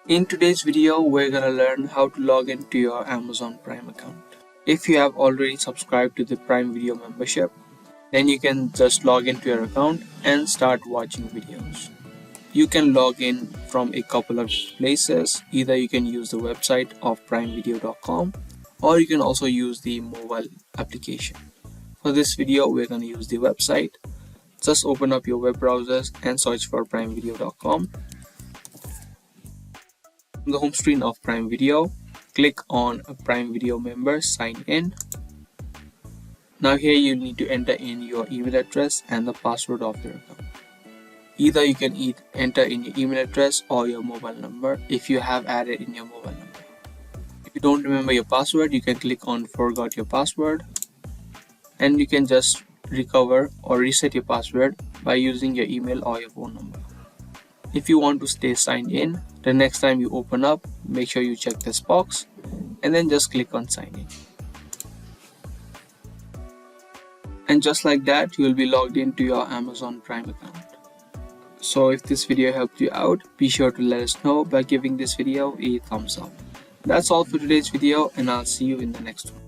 In today's video, we're gonna learn how to log into your Amazon Prime account. If you have already subscribed to the Prime Video membership, then you can just log into your account and start watching videos. You can log in from a couple of places. Either you can use the website of primevideo.com or you can also use the mobile application. For this video, we're gonna use the website. Just open up your web browsers and search for primevideo.com. On the home screen of Prime Video, click on a Prime Video member, sign in. Now here you need to enter in your email address and the password of your account. Either you can enter in your email address or your mobile number if you have added in your mobile number. If you don't remember your password, you can click on forgot your password and you can just recover or reset your password by using your email or your phone number. If you want to stay signed in, the next time you open up, make sure you check this box and then just click on sign in. And just like that, you will be logged into your Amazon Prime account. So if this video helped you out, be sure to let us know by giving this video a thumbs up. That's all for today's video and I'll see you in the next one.